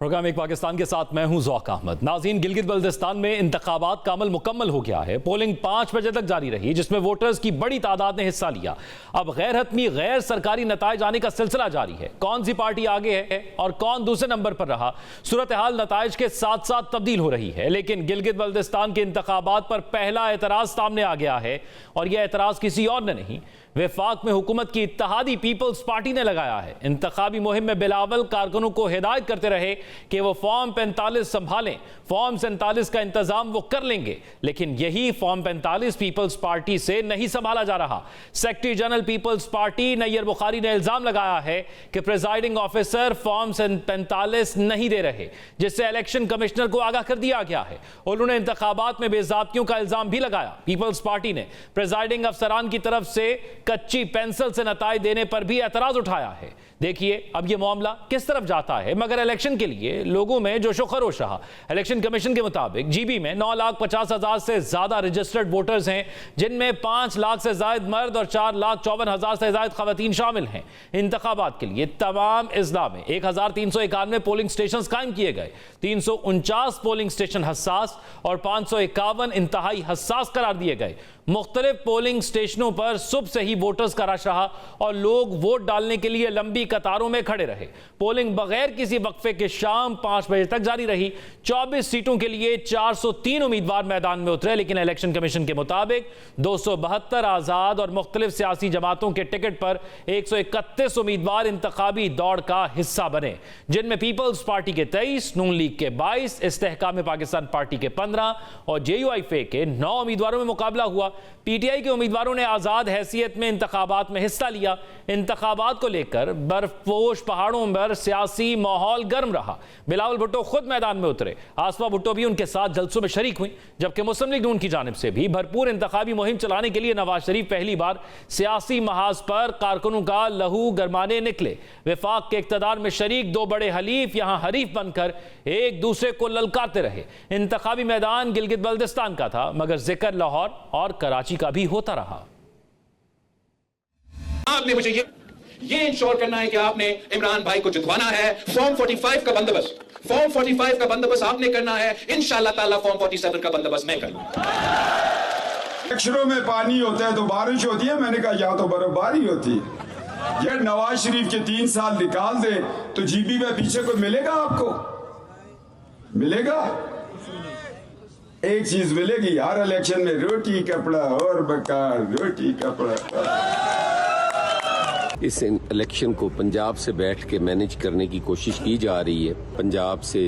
Programme एक पाकिस्तान के साथ मैं हूं ज़ौक अहमद। नाज़रीन, गिलगित बल्तिस्तान में इंतखाबात का अमल मुकम्मल हो गया है। पोलिंग 5 बजे तक जारी रही, जिसमें वोटर्स की बड़ी तादाद ने हिस्सा लिया। अब गैर हतमी गैर सरकारी नताइज आने का सिलसिला जारी है। कौन सी पार्टी आगे है और कौन दूसरे नंबर पर रहा, सूरत हाल नताइज के साथ साथ तब्दील हो रही है। लेकिन गिलगित बल्तिस्तान के इंतखाबात पर पहला एतराज सामने आ गया है, और यह एतराज किसी और ने नहीं, वफाक में हुकूमत की इत्तेहादी पीपल्स पार्टी ने लगाया है। इंतखाबी मुहिम में बिलावल कारकुनों को हिदायत करते रहे कि वो फॉर्म 45 संभालें, फॉर्म 47 का इंतजाम वो कर लेंगे, लेकिन यही फॉर्म 45 पीपल्स पार्टी से नहीं संभाला जा रहा। सेक्रेटरी जनरल पीपल्स पार्टी नैयर बुखारी ने इल्जाम लगाया है कि प्रिजाइडिंग ऑफिसर फॉर्म 45 नहीं दे रहे, जिससे इलेक्शन कमिश्नर को आगाह कर दिया गया है। उन्होंने इंतखाबात में बेज़ाब्तियों का इल्जाम भी लगाया। पीपल्स पार्टी ने प्रिजाइडिंग अफसरान की तरफ से कच्ची पेंसिल से नताइज देने पर भी एतराज उठाया है। देखिए अब यह मामला किस तरफ जाता है, मगर इलेक्शन के लिए लोगों में जोशो खरोश रहा। इलेक्शन कमीशन के मुताबिक जीबी में 9,50,000 से ज्यादा रजिस्टर्ड वोटर्स हैं, जिनमें 5 लाख से ज्यादा मर्द और 4,54,000 से ज्यादा खवातीन शामिल हैं। इंतखाबात के लिए तमाम अजला में 1,391 पोलिंग स्टेशन कायम किए गए। 349 पोलिंग स्टेशन हसास और 551 इंतहाई हसास करार दिए गए। मुख्तलिफ पोलिंग स्टेशनों पर सुबह से ही वोटर्स का रश रहा और लोग वोट डालने के लिए लंबी कतारों में खड़े रहे। पोलिंग बगैर किसी वक्फे के शाम 5 बजे तक जारी रही। 24 सीटों के लिए 403 उम्मीदवार मैदान में उतरे, लेकिन इलेक्शन कमीशन के मुताबिक 272 आजाद और मुख्तलिफ सियासी जमातों के टिकट पर 131 उम्मीदवार इंतखाबी दौड़ का हिस्सा बने, जिनमें पीपल्स पार्टी के 23, नून लीग के 22, इस्तेहकाम पाकिस्तान पार्टी के 15 और JUIF के 9 उम्मीदवारों में मुकाबला हुआ। PTI के उम्मीदवारों ने आजाद हैसियत में इंतखाबात में हिस्सा लिया। इंतखाबात को लेकर बर्फपोश पहाड़ों पर सियासी माहौल गर्म रहा। बिलावल भुट्टो खुद मैदान में उतरे, आसमा भुट्टो भी उनके साथ जलसों में शरीक हुई, जबकि मुस्लिम लीग नून की जानिब से भी भरपूर इंतखाबी मुहिम चलाने के लिए नवाज शरीफ पहली बार सियासी महाज पर कारकुनों का लहू गरमाने निकले। वफाक के इक्तदार में शरीक दो बड़े हलीफ यहां हरीफ बनकर एक दूसरे को ललकारते रहे। इंतखाबी मैदान गिलगित बल्तिस्तान का था, मगर जिक्र लाहौर और कराची का भी होता रहा। आपने मुझे ये इंश्योर करना है कि आपने इमरान भाई को जितवाना है। फॉर्म 45 का बंदोबस्त आपने करना है। इंशाअल्लाह ताला फॉर्म 47 का बंदोबस्त मैं करूंगा। इलेक्शनों में पानी होता है तो बारिश होती है, मैंने कहा या तो बर्फबारी होती है। ये नवाज शरीफ के 3 साल निकाल दे तो जीबी में पीछे कोई मिलेगा? आपको मिलेगा? एक चीज मिलेगी हर इलेक्शन में, रोटी कपड़ा और बकार, रोटी कपड़ा। इस इलेक्शन को पंजाब से बैठ के मैनेज करने की कोशिश की जा रही है। पंजाब से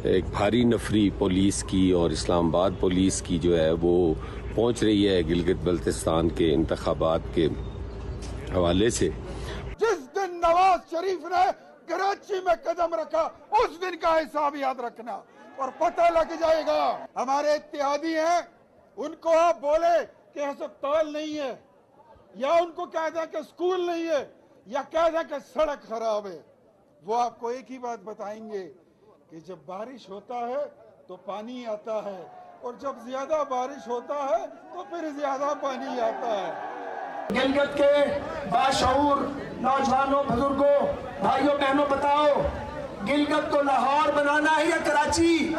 एक भारी नफरी पुलिस की और इस्लामाबाद पुलिस की जो है वो पहुंच रही है गिलगित बल्तिस्तान के इंतखाबात के हवाले से। जिस दिन नवाज शरीफ ने कराची में कदम रखा, उस दिन का हिसाब याद रखना और पता लग जाएगा। हमारे इत्तेहादी हैं, उनको आप बोले कि अस्पताल नहीं है, या उनको कह दें कि स्कूल नहीं है, या कह दें कि सड़क खराब है, वो आपको एक ही बात बताएंगे कि जब बारिश होता है तो पानी आता है, और जब ज्यादा बारिश होता है तो फिर ज्यादा पानी आता है। गिलगित के बाशऊर नौजवानों, बुजुर्गों, भाइयों बहनों, बताओ गिलगित को लाहौर बनाना है या कराची?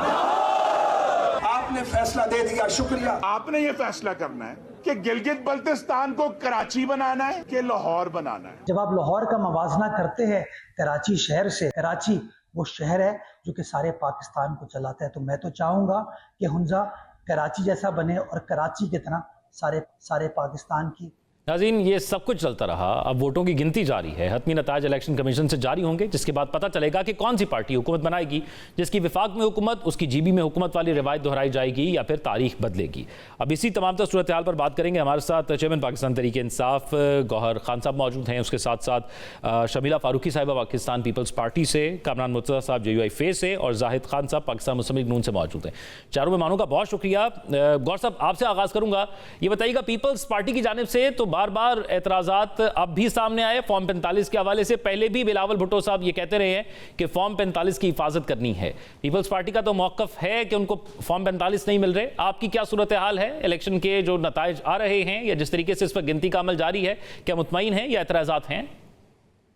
आपने फैसला दे दिया, शुक्रिया। आपने ये फैसला करना है कि गिलगित बल्तिस्तान को कराची बनाना है कि लाहौर बनाना है। जब आप लाहौर का मवाजना करते हैं कराची शहर से, कराची वो शहर है जो कि सारे पाकिस्तान को चलाता है, तो मैं तो चाहूंगा कि हुंजा कराची जैसा बने और कराची की तरह सारे पाकिस्तान की। नाज़रीन, ये सब कुछ चलता रहा। अब वोटों की गिनती जारी है। हतमी नताइज इलेक्शन कमीशन से जारी होंगे, जिसके बाद पता चलेगा कि कौन सी पार्टी हुकूमत बनाएगी। जिसकी विफाक में हुकूमत, उसकी जीबी में हुकूमत वाली रिवायत दोहराई जाएगी या फिर तारीख बदलेगी। अब इसी तमाम सूरत हाल पर बात करेंगे। हमारे साथ चेयरमैन पाकिस्तान तहरीक इंसाफ गौहर खान साहब मौजूद हैं, उसके साथ साथ शमीला फारूकी साहिबा पाकिस्तान पीपल्स पार्टी से, कामरान मुर्तज़ा साहब JUIF से और जाहिद खान साहब पाकिस्तान मुस्लिम लीग नून से मौजूद हैं। चारों मेहमानों का बहुत शुक्रिया। गौर साहब, आपसे आगाज़ करूँगा। ये बताइएगा, पीपल्स पार्टी की जानिब से तो बार बार एतराज़ात अब भी सामने आए फॉर्म 45 के हवाले से। पहले भी बिलावल भुट्टो साहब ये कहते रहे हैं कि फॉर्म 45 की हिफाजत करनी है। पीपल्स पार्टी का तो मौक़िफ़ है कि उनको फॉर्म 45 नहीं मिल रहे। आपकी क्या सूरत हाल है? इलेक्शन के जो नताइज आ रहे हैं या जिस तरीके से इस पर गिनती का अमल जारी है, क्या मुतमईन है या एतराज़ात हैं?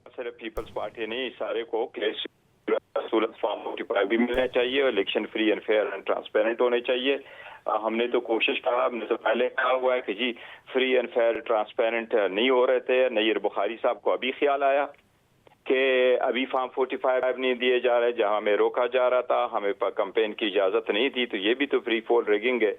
सिर्फ पीपल्स पार्टी नहीं, इशारे को सहूलत फॉर्म 45 भी मिलना चाहिए और election free and fair and transparent होने चाहिए। हमने तो कोशिश कहा, हमने तो पहले कहा हुआ है कि जी फ्री एंड फेयर ट्रांसपेरेंट नहीं हो रहे थे। नय्यर बुखारी साहब को अभी ख्याल आया कि अभी फॉर्म 45 नहीं दिए जा रहे, जहां हमें रोका जा रहा था, हमें कंपेन की इजाजत नहीं थी। तो ये भी तो फ्री फॉल रिगिंग है।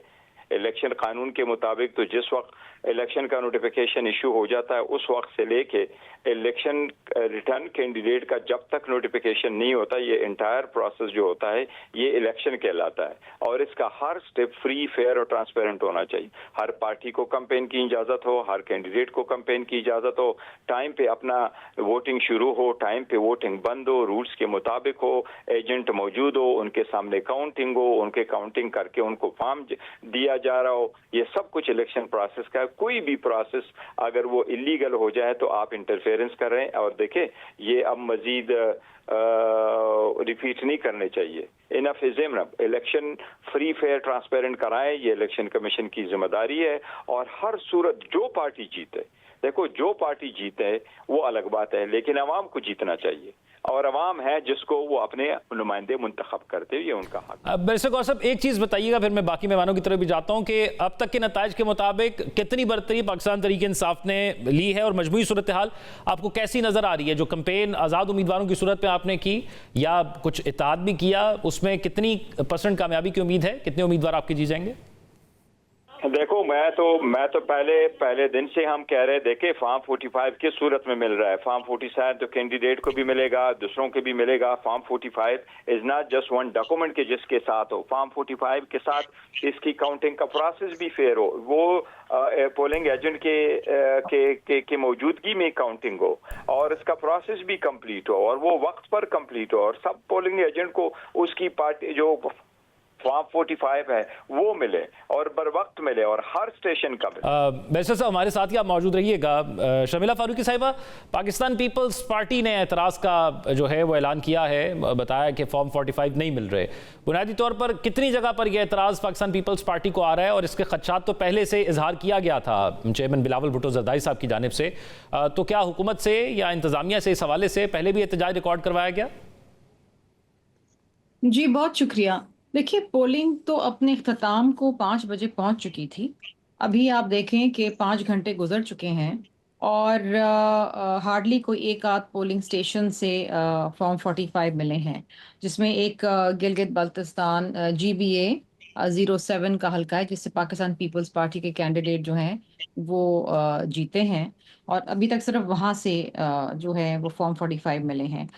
इलेक्शन कानून के मुताबिक तो जिस वक्त इलेक्शन का नोटिफिकेशन इशू हो जाता है उस वक्त से लेके इलेक्शन रिटर्न कैंडिडेट का जब तक नोटिफिकेशन नहीं होता, ये इंटायर प्रोसेस जो होता है ये इलेक्शन कहलाता है। और इसका हर स्टेप फ्री, फेयर और ट्रांसपेरेंट होना चाहिए। हर पार्टी को कैंपेन की इजाजत हो, हर कैंडिडेट को कैंपेन की इजाजत हो, टाइम पे अपना वोटिंग शुरू हो, टाइम पे वोटिंग बंद हो, रूल्स के मुताबिक हो, एजेंट मौजूद हो, उनके सामने काउंटिंग हो, उनके काउंटिंग करके उनको फॉर्म दिया जा रहा हो। ये सब कुछ इलेक्शन प्रोसेस का। कोई भी प्रोसेस अगर वो इलीगल हो जाए तो आप इंटरफेरेंस कर रहे हैं। और देखें, ये अब मजीद रिपीट नहीं करने चाहिए। Enough is enough. Election free, fair, transparent कराएं, ये इलेक्शन कमीशन की जिम्मेदारी है। और हर सूरत जो पार्टी जीते, देखो जो पार्टी जीते वो अलग बात है, लेकिन अवाम को जीतना चाहिए और अवाम है जिसको वो अपने नुमाइंदे मुंतखब करते हैं, ये उनका हक। अब बैरिस्टर गौहर साहब एक चीज़ बताइएगा, फिर मैं बाकी मेहमानों की तरफ भी जाता हूं कि अब तक के नताइज के मुताबिक कितनी बरतरी पाकिस्तान तहरीक इंसाफ ने ली है और मजमूई सूरत हाल आपको कैसी नज़र आ रही है? जो कैंपेन आज़ाद उम्मीदवारों की सूरत में आपने की या कुछ इत्तेहाद भी किया, उसमें कितनी % कामयाबी की उम्मीद है? कितने उम्मीदवार आपके जी जाएंगे? देखो, मैं तो पहले दिन से हम कह रहे, देखे फॉर्म 45 किस सूरत में मिल रहा है। फॉर्म 47 तो कैंडिडेट को भी मिलेगा, दूसरों के भी मिलेगा। Form 45 is not just one document के जिसके साथ हो। फॉर्म 45 के साथ इसकी काउंटिंग का प्रोसेस भी फेयर हो, वो पोलिंग एजेंट के मौजूदगी में काउंटिंग हो और इसका प्रोसेस भी कंप्लीट हो और वो वक्त पर कंप्लीट हो और सब पोलिंग एजेंट को उसकी पार्टी जो फॉर्म 45 है वो मिले और बर वक्त मिले और हर स्टेशन का मिले। बैरिस्टर साहब हमारे साथ ही आप मौजूद रहिएगा। शर्मिला फारूकी साहिबा, पाकिस्तान पीपल्स पार्टी ने एतराज़ का जो है वो ऐलान किया है, बताया कि फॉर्म 45 नहीं मिल रहे। बुनियादी तौर पर कितनी जगह पर यह एतराज़ पाकिस्तान पीपल्स पार्टी को आ रहा है और इसके खदशात तो पहले से इजहार किया गया था चेयरमैन बिलावल भुट्टो जरदारी साहब की जानिब से, तो क्या हुकूमत से या इंतजामिया से इस हवाले से पहले भी एहतजाज रिकॉर्ड करवाया गया? जी बहुत शुक्रिया। देखिए, पोलिंग तो अपने इख्तिताम को 5 बजे पहुंच चुकी थी। अभी आप देखें कि 5 घंटे गुजर चुके हैं और हार्डली कोई एक आध पोलिंग स्टेशन से फॉर्म 45 मिले हैं, जिसमें एक गिलगित बल्तिस्तान GBA 07 का हल्का है जिससे पाकिस्तान पीपल्स पार्टी के कैंडिडेट जो हैं वो जीते हैं और अभी तक सिर्फ वहाँ से जो है वो फॉर्म 45 मिले हैं।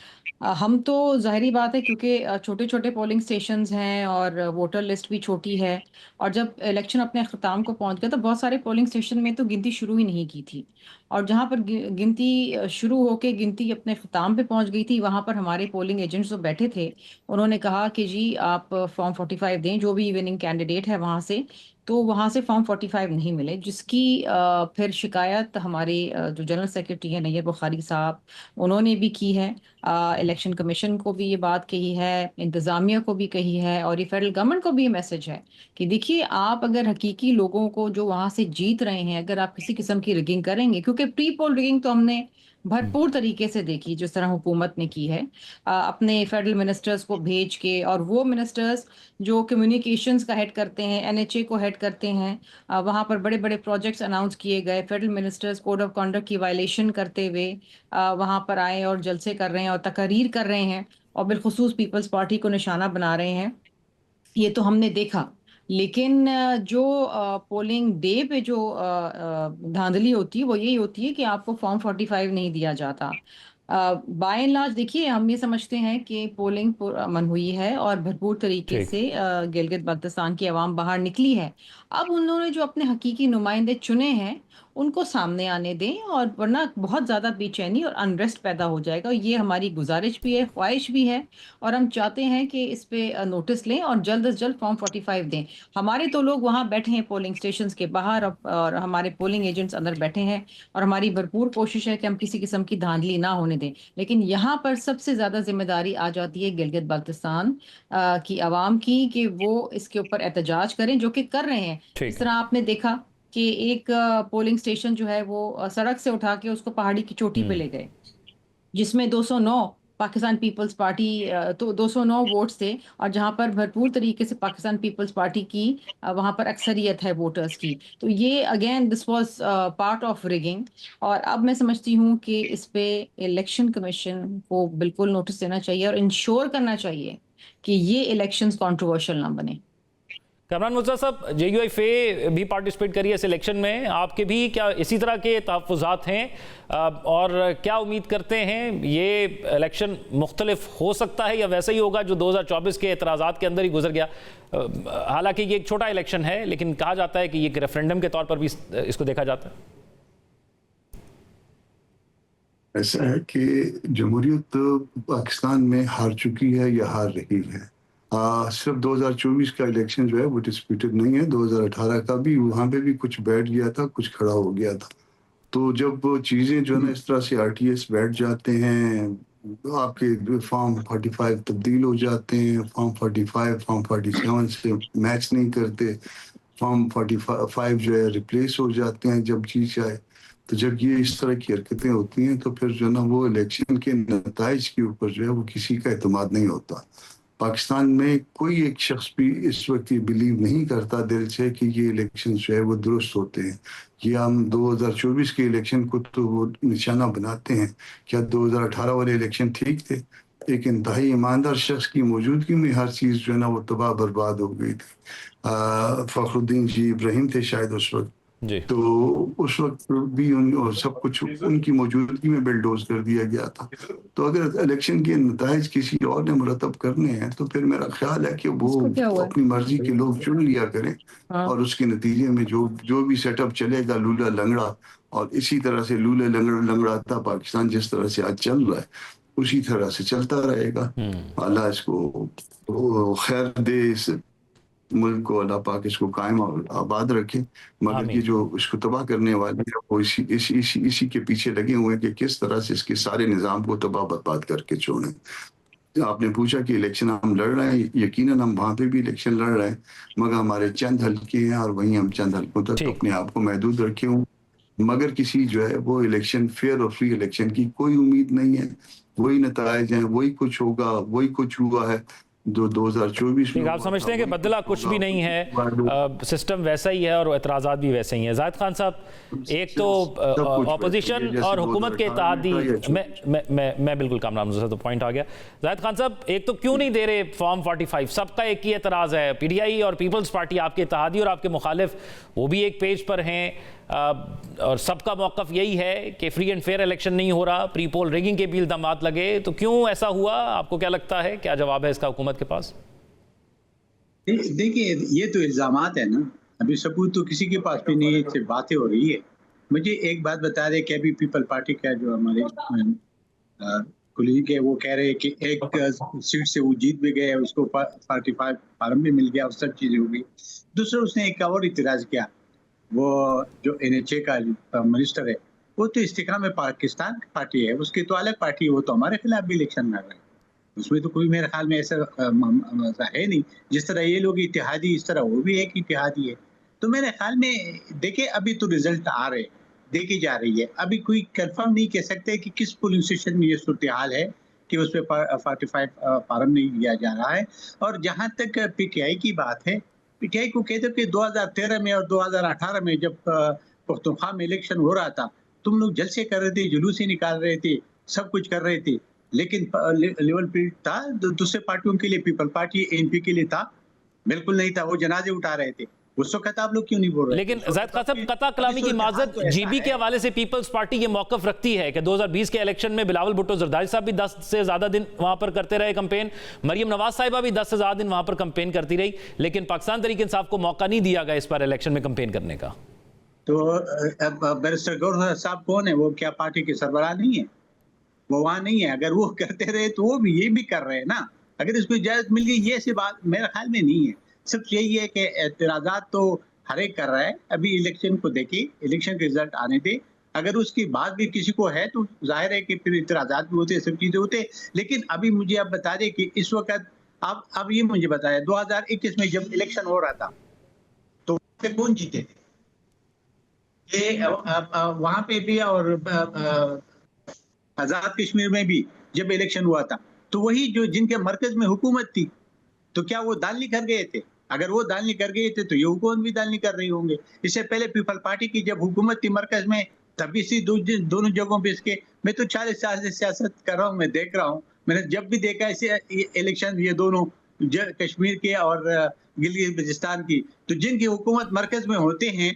हम तो ज़ाहिरी बात है क्योंकि छोटे छोटे पोलिंग स्टेशंस हैं और वोटर लिस्ट भी छोटी है और जब इलेक्शन अपने अख्ताम को पहुंच गया तो बहुत सारे पोलिंग स्टेशन में तो गिनती शुरू ही नहीं की थी और जहां पर गिनती शुरू होके गिनती अपने अख्ताम पे पहुंच गई थी वहां पर हमारे पोलिंग एजेंट्स जो बैठे थे उन्होंने कहा कि जी आप फॉर्म 45 दें, जो भी विनिंग कैंडिडेट है वहां से, तो वहाँ से फॉर्म 45 नहीं मिले, जिसकी फिर शिकायत हमारे जो जनरल सेक्रेटरी हैं नय्यर बुखारी साहब उन्होंने भी की है, इलेक्शन कमीशन को भी ये बात कही है, इंतज़ामिया को भी कही है और ये फेडरल गवर्नमेंट को भी ये मैसेज है कि देखिए आप अगर हकीकी लोगों को जो वहाँ से जीत रहे हैं अगर आप किसी किस्म की रिगिंग करेंगे, क्योंकि प्री पोल रिगिंग तो हमने भरपूर तरीके से देखी जिस तरह हुकूमत ने की है अपने फेडरल मिनिस्टर्स को भेज के, और वो मिनिस्टर्स जो कम्युनिकेशंस का हेड करते हैं, NHA को हेड करते हैं, वहाँ पर बड़े बड़े प्रोजेक्ट्स अनाउंस किए गए। Federal ministers code of conduct की वायलेशन करते हुए वहाँ पर आए और जलसे कर रहे हैं और तकरीर कर रहे हैं और बिलखुसूस पीपल्स पार्टी को निशाना बना रहे हैं, ये तो हमने देखा। लेकिन जो पोलिंग डे पे जो धांधली होती है वो यही होती है कि आपको फॉर्म 45 नहीं दिया जाता। बाय एंड लार्ज देखिए हम ये समझते हैं कि पोलिंग अमन हुई है और भरपूर तरीके से गिलगित बल्तिस्तान की आवाम बाहर निकली है। अब उन्होंने जो अपने हकीकी नुमाइंदे चुने हैं उनको सामने आने दें और वरना बहुत ज़्यादा बेचैनी और अनरेस्ट पैदा हो जाएगा। ये हमारी गुजारिश भी है, ख्वाहिश भी है और हम चाहते हैं कि इस पे नोटिस लें और जल्द से जल्द फॉर्म 45 दें। हमारे तो लोग वहाँ बैठे हैं पोलिंग स्टेशंस के बाहर और हमारे पोलिंग एजेंट्स अंदर बैठे हैं और हमारी भरपूर कोशिश है कि हम किसी किस्म की धांधली ना होने दें। लेकिन यहाँ पर सबसे ज़्यादा जिम्मेदारी आ जाती है गिलगित बल्तिस्तान की आवाम की कि वो इसके ऊपर एहतजाज करें, जो कि कर रहे हैं। इस तरह आपने देखा कि एक पोलिंग स्टेशन जो है वो सड़क से उठा के उसको पहाड़ी की चोटी पे ले गए, जिसमें 209 पाकिस्तान पीपल्स पार्टी तो 209 वोट्स थे, और जहां पर भरपूर तरीके से पाकिस्तान पीपल्स पार्टी की वहां पर अक्सरियत है वोटर्स की। तो ये again this was part of rigging, और अब मैं समझती हूँ कि इस पे इलेक्शन कमीशन को बिल्कुल नोटिस देना चाहिए और इंश्योर करना चाहिए कि ये इलेक्शंस कंट्रोवर्शियल ना बने। कमरान मुर्तज़ा साहब, JUIF भी पार्टिसिपेट करिए इस इलेक्शन में, आपके भी क्या इसी तरह के तहफ़्फ़ुज़ात हैं और क्या उम्मीद करते हैं ये इलेक्शन मुख्तलिफ हो सकता है या वैसा ही होगा जो 2024 के एतराज़ात के अंदर ही गुजर गया? हालांकि ये एक छोटा इलेक्शन है, लेकिन कहा जाता है कि ये एक रेफरेंडम के तौर पर भी इसको देखा जाता है। ऐसा है कि जमहूरियत पाकिस्तान में हार चुकी है या हार रही है। सिर्फ 2024 का इलेक्शन जो है वो डिस्प्यूटेड नहीं है, 2018 का भी वहाँ पे भी कुछ बैठ गया था, कुछ खड़ा हो गया था। तो जब चीज़ें जो है ना इस तरह से RTS बैठ जाते हैं, आपके फॉर्म 45 तब्दील हो जाते हैं, फॉर्म 45 फॉर्म 47 से मैच नहीं करते, फॉर्म 45 जो है रिप्लेस हो जाते हैं जब चीज आए। तो जब ये इस तरह की हरकतें होती हैं तो फिर जो ना वो इलेक्शन के नताइज के ऊपर जो है वो किसी का एतमाद नहीं होता। पाकिस्तान में कोई एक शख्स भी इस वक्त ये बिलीव नहीं करता दिल से कि ये इलेक्शन जो है वो दुरुस्त होते हैं। ये हम 2024 के इलेक्शन को तो वो निशाना बनाते हैं, क्या 2018 वाले इलेक्शन ठीक थे? एक इंतहाई ईमानदार शख्स की मौजूदगी में हर चीज़ जो है ना वो तबाह बर्बाद हो गई थी। फखरुद्दीन जी इब्राहिम थे शायद उस वक्त, तो उस वक्त भी और सब कुछ उनकी मौजूदगी में बिल्डोज कर दिया गया था। तो अगर इलेक्शन के नताइज किसी और ने मुरतब करने हैं तो फिर मेरा ख्याल है कि वो अपनी मर्जी के लोग चुन लिया करें और उसके नतीजे में जो भी सेटअप चलेगा लूला लंगड़ा, और इसी तरह से लूला लंगड़ाता पाकिस्तान जिस तरह से आज चल रहा है उसी तरह से चलता रहेगा। अल्लाह इसको खैर दे, इस मुल्क को अल्लाह पाक इसको कायम और आबाद रखे। मगर ये जो इसको तबाह करने वाले हैं वो इसी के पीछे लगे हुए हैं कि किस तरह से इसके सारे निज़ाम को तबाह बर्बाद करके छोड़ें। आपने पूछा कि इलेक्शन हम लड़ रहे हैं, यकीनन हम वहाँ पे भी इलेक्शन लड़ रहे हैं, मगर हमारे चंद हल्के हैं और वहीं हम चंद हल्कों तक अपने आप को महदूद रखे हुए, मगर किसी जो है वो इलेक्शन फेयर और फ्री इलेक्शन की कोई उम्मीद नहीं है। वही नताइज हैं, वही कुछ होगा, वही कुछ हुआ है जो 2024 में। आप समझते हैं कि बदला कुछ भी नहीं है, सिस्टम वैसा ही है और एतराज़ात भी वैसे ही हैं। जाहिद खान साहब, एक तो ऑपोजिशन और हुकूमत के इत्तेहादी, मैं बिल्कुल कामरान मुर्तज़ा तो पॉइंट आ गया। जाहिद खान साहब, एक तो क्यों नहीं दे रहे फॉर्म 45? सबका एक ही एतराज़ है, PTI और पीपल्स पार्टी, आपके इत्तेहादी और आपके मुखालिफ, वो भी एक पेज पर हैं और सबका मौक़िफ़ यही है कि फ्री एंड फेयर इलेक्शन नहीं हो रहा, प्री पोल रिगिंग के भी इल्ज़ामात लगे। तो क्यों ऐसा हुआ? आपको क्या लगता है, क्या जवाब है इसका हुकूमत के पास? देखिए, ये तो इल्ज़ामात है ना, अभी सबूत तो किसी के पास भी नहीं है, सिर्फ बातें हो रही है। मुझे एक बात बता दें कि अभी पीपल पार्टी का जो हमारे कुलीग है वो कह रहे हैं कि एक सीट से वो जीत भी गए, उसको 45 फार्म भी मिल गया और सब चीज़ें हो गई। दूसरा उसने एक और इतराज़ किया, वो जो NHA का मिनिस्टर है वो तो इस्तेकाम पाकिस्तान की पार्टी है, उसकी तो अलग पार्टी है, वो तो हमारे खिलाफ भी इलेक्शन लड़ रहे हैं, उसमें तो कोई मेरे ख्याल में ऐसा है नहीं। जिस तरह ये लोग इत्तेहादी, इस तरह वो भी एक इत्तेहादी है। तो मेरे ख्याल में देखिए अभी तो रिजल्ट आ रहे, देखी जा रही है, अभी कोई कंफर्म नहीं कह सकते कि किस पोलिंग स्टेशन में ये सूरत हाल है कि उस पर 45 फार्म नहीं दिया जा रहा है। और जहाँ तक PTI की बात है, PTI को कहते कि 2013 में और 2018 में जब पख्तूनख्वा में इलेक्शन हो रहा था, तुम लोग जलसे कर रहे थे, जुलूसे निकाल रहे थे, सब कुछ कर रहे थे, लेकिन लेवल फील्ड था दूसरे पार्टियों के लिए, पीपल पार्टी ANP के लिए था, बिल्कुल नहीं था, वो जनाजे उठा रहे थे। उस वक्त आप लोग क्यों नहीं बोल रहे? लेकिन जाहिद खान साहब, कता कलामी की माजरत GB के हवाले से पीपल्स पार्टी ये मौकफ रखती है कि 2020 के इलेक्शन में बिलावल भुट्टो जरदारी साहब भी 10 से ज्यादा दिन वहां पर करते रहे कैंपेन, मरियम नवाज साहिबा भी 10 से ज्यादा दिन वहां पर कैंपेन करती रही, लेकिन पाकिस्तान तहरीक इंसाफ को मौका नहीं दिया गया इस बार इलेक्शन में कैंपेन करने का। तो बैरिस्टर गौहर साहब कौन है? वो क्या पार्टी के सरबराह नहीं है? वो वहां नहीं है। अगर वो करते रहे तो वो भी ये भी कर रहे हैं ना। अगर इसको इजाजत मिल गई, ये सी बात मेरे ख्याल में नहीं है। सिर्फ यही है कि एतराज़ात तो हर एक कर रहा है। अभी इलेक्शन को देखिए, इलेक्शन के रिजल्ट आने दे, अगर उसकी बात भी किसी को है तो जाहिर है कि फिर इतराज़ात भी होते, सब चीज़ें होते। लेकिन अभी मुझे आप बता दें कि इस वक्त अब ये मुझे बताया 2021 में जब इलेक्शन हो रहा था तो कौन जीते थे? ये वहाँ पे भी और आजाद कश्मीर में भी जब इलेक्शन हुआ था, तो वही जो जिनके मरकज में हुकूमत थी, तो क्या वो दाल नहीं कर गए थे? अगर वो दाल नहीं कर गए थे तो ये हुकूमत भी दाल नहीं कर रही होंगे। इससे पहले पीपल पार्टी की जब हुकूमत थी मरकज में, तब इसी दोनों जगहों पे इसके, मैं तो 40 साल से सियासत कर रहा हूँ, मैं देख रहा हूँ, मैंने जब भी देखा ऐसे इलेक्शन ये दोनों कश्मीर के और गिलगित बल्तिस्तान की, तो जिनकी हुकूमत मरकज में होते हैं,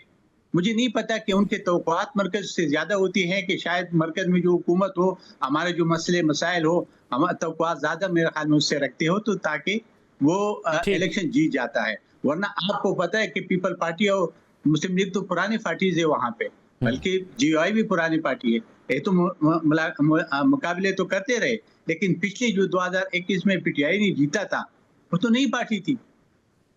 मुझे नहीं पता कि उनके तवक्कुआत मरकज से ज्यादा होती हैं कि शायद मरकज में जो हुकूमत हो, हमारे जो मसले मसाइल हो, हमारे तवक्कुआत ज्यादा मेरे ख्याल में उससे रखते हो, तो ताकि वो इलेक्शन जीत जाता है। वरना आपको पता है कि पीपल पार्टी और मुस्लिम लीग तो पुरानी पार्टीज है वहां पे, बल्कि जीओआई भी पुरानी पार्टी है। ये तो मुकाबले तो करते रहे, लेकिन पिछली जो 2021 में पीटीआई ने जीता था, वो तो नई पार्टी थी,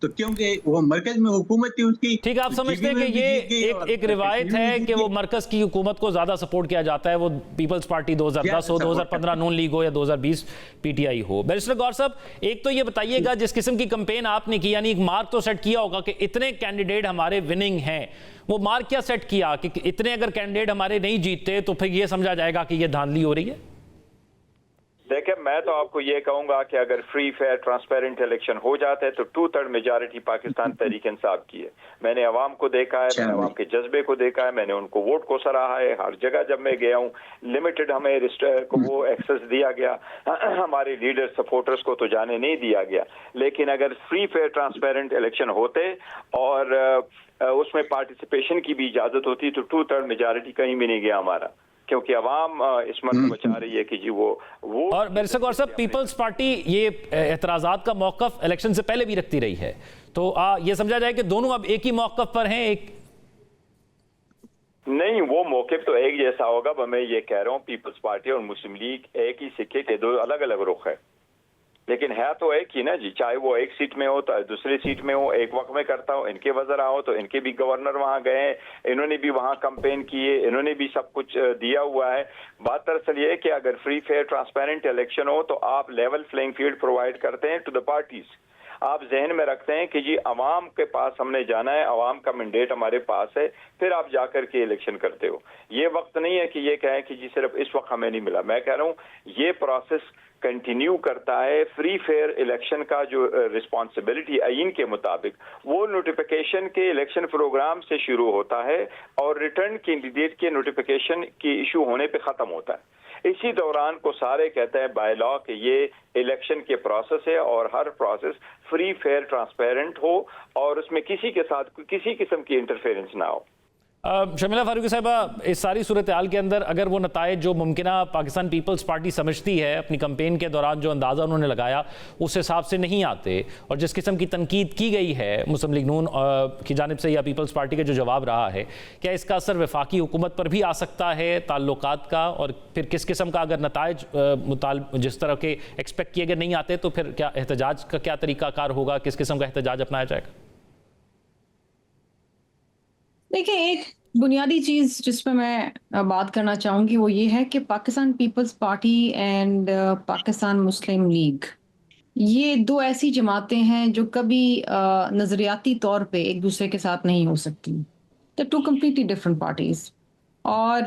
तो क्योंकि वो मरकज में हुकूमत थी उसकी। ठीक है, आप समझते हैं कि ये एक रिवायत है कि वो मरकज की हुकूमत को ज्यादा सपोर्ट किया जाता है, वो पीपल्स पार्टी 2010 हो, 2015 नून लीग हो या 2020 पीटीआई हो। बैरिस्टर गौर साहब, एक तो ये बताइएगा, जिस किस्म की कैंपेन आपने की, यानी एक मार्क तो सेट किया होगा कि इतने कैंडिडेट हमारे विनिंग हैं, वो मार्क क्या सेट किया कि इतने अगर कैंडिडेट हमारे नहीं जीतते तो फिर ये समझा जाएगा कि ये धांधली हो रही है? देखिए, मैं तो आपको ये कहूंगा कि अगर फ्री फेयर ट्रांसपेरेंट इलेक्शन हो जाते हैं तो 2/3 मेजॉरिटी पाकिस्तान तहरीक इंसाफ की है। मैंने अवाम को देखा है, मैंने अवाम के जज्बे को देखा है, मैंने उनको वोट को सराहा है। हर जगह जब मैं गया हूँ, लिमिटेड हमें को वो एक्सेस दिया गया, हमारे लीडर सपोर्टर्स को तो जाने नहीं दिया गया। लेकिन अगर फ्री फेयर ट्रांसपेरेंट इलेक्शन होते और उसमें पार्टिसिपेशन की भी इजाजत होती तो 2/3 मेजॉरिटी कहीं भी नहीं गया हमारा, क्योंकि अवाम इस मसले को चाह रही है कि जी वो और बैरिस्टर गौर साहब, पीपल्स पार्टी ये एतराजात का मौकफ इलेक्शन से पहले भी रखती रही है, तो ये समझा जाए कि दोनों अब एक ही मौकफ पर हैं? एक नहीं, वो मौक़िफ़ तो एक जैसा होगा। मैं ये कह रहा हूँ, पीपल्स पार्टी और मुस्लिम लीग एक ही सिक्के के दो अलग अलग रुख है, लेकिन है तो एक ही ना जी। चाहे वो एक सीट में हो तो दूसरी सीट में हो, एक वक्त में करता हो, इनके वज़रा हो तो इनके भी गवर्नर वहां गए, इन्होंने भी वहां कैंपेन किए, इन्होंने भी सब कुछ दिया हुआ है। बात दरअसल ये है कि अगर फ्री फेयर ट्रांसपेरेंट इलेक्शन हो तो आप लेवल प्लेइंग फील्ड प्रोवाइड करते हैं टू द पार्टीज। आप जहन में रखते हैं कि जी अवाम के पास हमने जाना है, अवाम का मैंडेट हमारे पास है, फिर आप जाकर के इलेक्शन करते हो। ये वक्त नहीं है कि ये कहें कि जी सिर्फ इस वक्त हमें नहीं मिला। मैं कह रहा हूँ ये प्रोसेस कंटिन्यू करता है। फ्री फेयर इलेक्शन का जो रिस्पॉन्सिबिलिटी आईन के मुताबिक वो नोटिफिकेशन के इलेक्शन प्रोग्राम से शुरू होता है और रिटर्न कैंडिडेट के नोटिफिकेशन की इशू होने पे खत्म होता है। इसी दौरान को सारे कहते हैं बाय लॉ कि ये इलेक्शन के प्रोसेस है और हर प्रोसेस फ्री फेयर ट्रांसपेरेंट हो और उसमें किसी के साथ किसी किस्म की इंटरफेरेंस ना हो। शर्मिला फारूकी साहिबा, इस सारी सूरत हाल के अंदर अगर वो नताइज जो मुमकिना पाकिस्तान पीपल्स पार्टी समझती है अपनी कैंपेन के दौरान जो अंदाज़ा उन्होंने लगाया उस हिसाब से नहीं आते, और जिस किस्म की तनकीद की गई है मुस्लिम लीग नून की जानिब से या पीपल्स पार्टी का जो जवाब रहा है, क्या इसका असर वफाकी हुकूमत पर भी आ सकता है ताल्लुकात का? और फिर किस किस्म का अगर नताइज जिस तरह के एक्सपेक्ट किए गए नहीं आते तो फिर क्या एहतजाज का क्या तरीक़ाकार होगा, किस किस्म का एहतजाज अपनाया जाएगा? देखिए, एक बुनियादी चीज जिस पे मैं बात करना चाहूंगी वो ये है कि पाकिस्तान पीपल्स पार्टी एंड पाकिस्तान मुस्लिम लीग, ये दो ऐसी जमातें हैं जो कभी नजरियाती तौर पे एक दूसरे के साथ नहीं हो सकती। The two completely different parties. और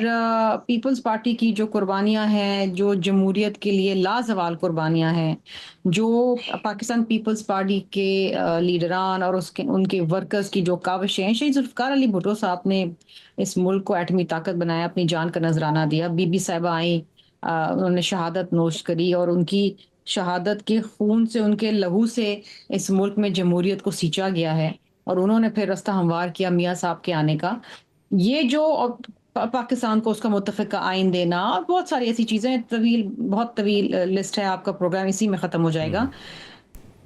पीपल्स पार्टी की जो कुर्बानियां हैं, जो जमहूरियत के लिए लाजवाल कुर्बानियां हैं, जो पाकिस्तान पीपल्स पार्टी के लीडरान और उसके उनके वर्कर्स की जो काविशें हैं, शहीद जुल्फ़िकार अली भुट्टो साहब ने इस मुल्क को एटमी ताकत बनाया, अपनी जान का नजराना दिया। बीबी साहिबा आई, उन्होंने शहादत नोश करी और उनकी शहादत के खून से, उनके लहू से इस मुल्क में जमहूरियत को सींचा गया है और उन्होंने फिर रास्ता हमवार किया मियाँ साहब के आने का। ये जो पाकिस्तान को उसका मुत्तफ़िक़ आइन देना और बहुत सारी ऐसी चीज़ें, बहुत तवील लिस्ट है, आपका प्रोग्राम इसी में ख़त्म हो जाएगा।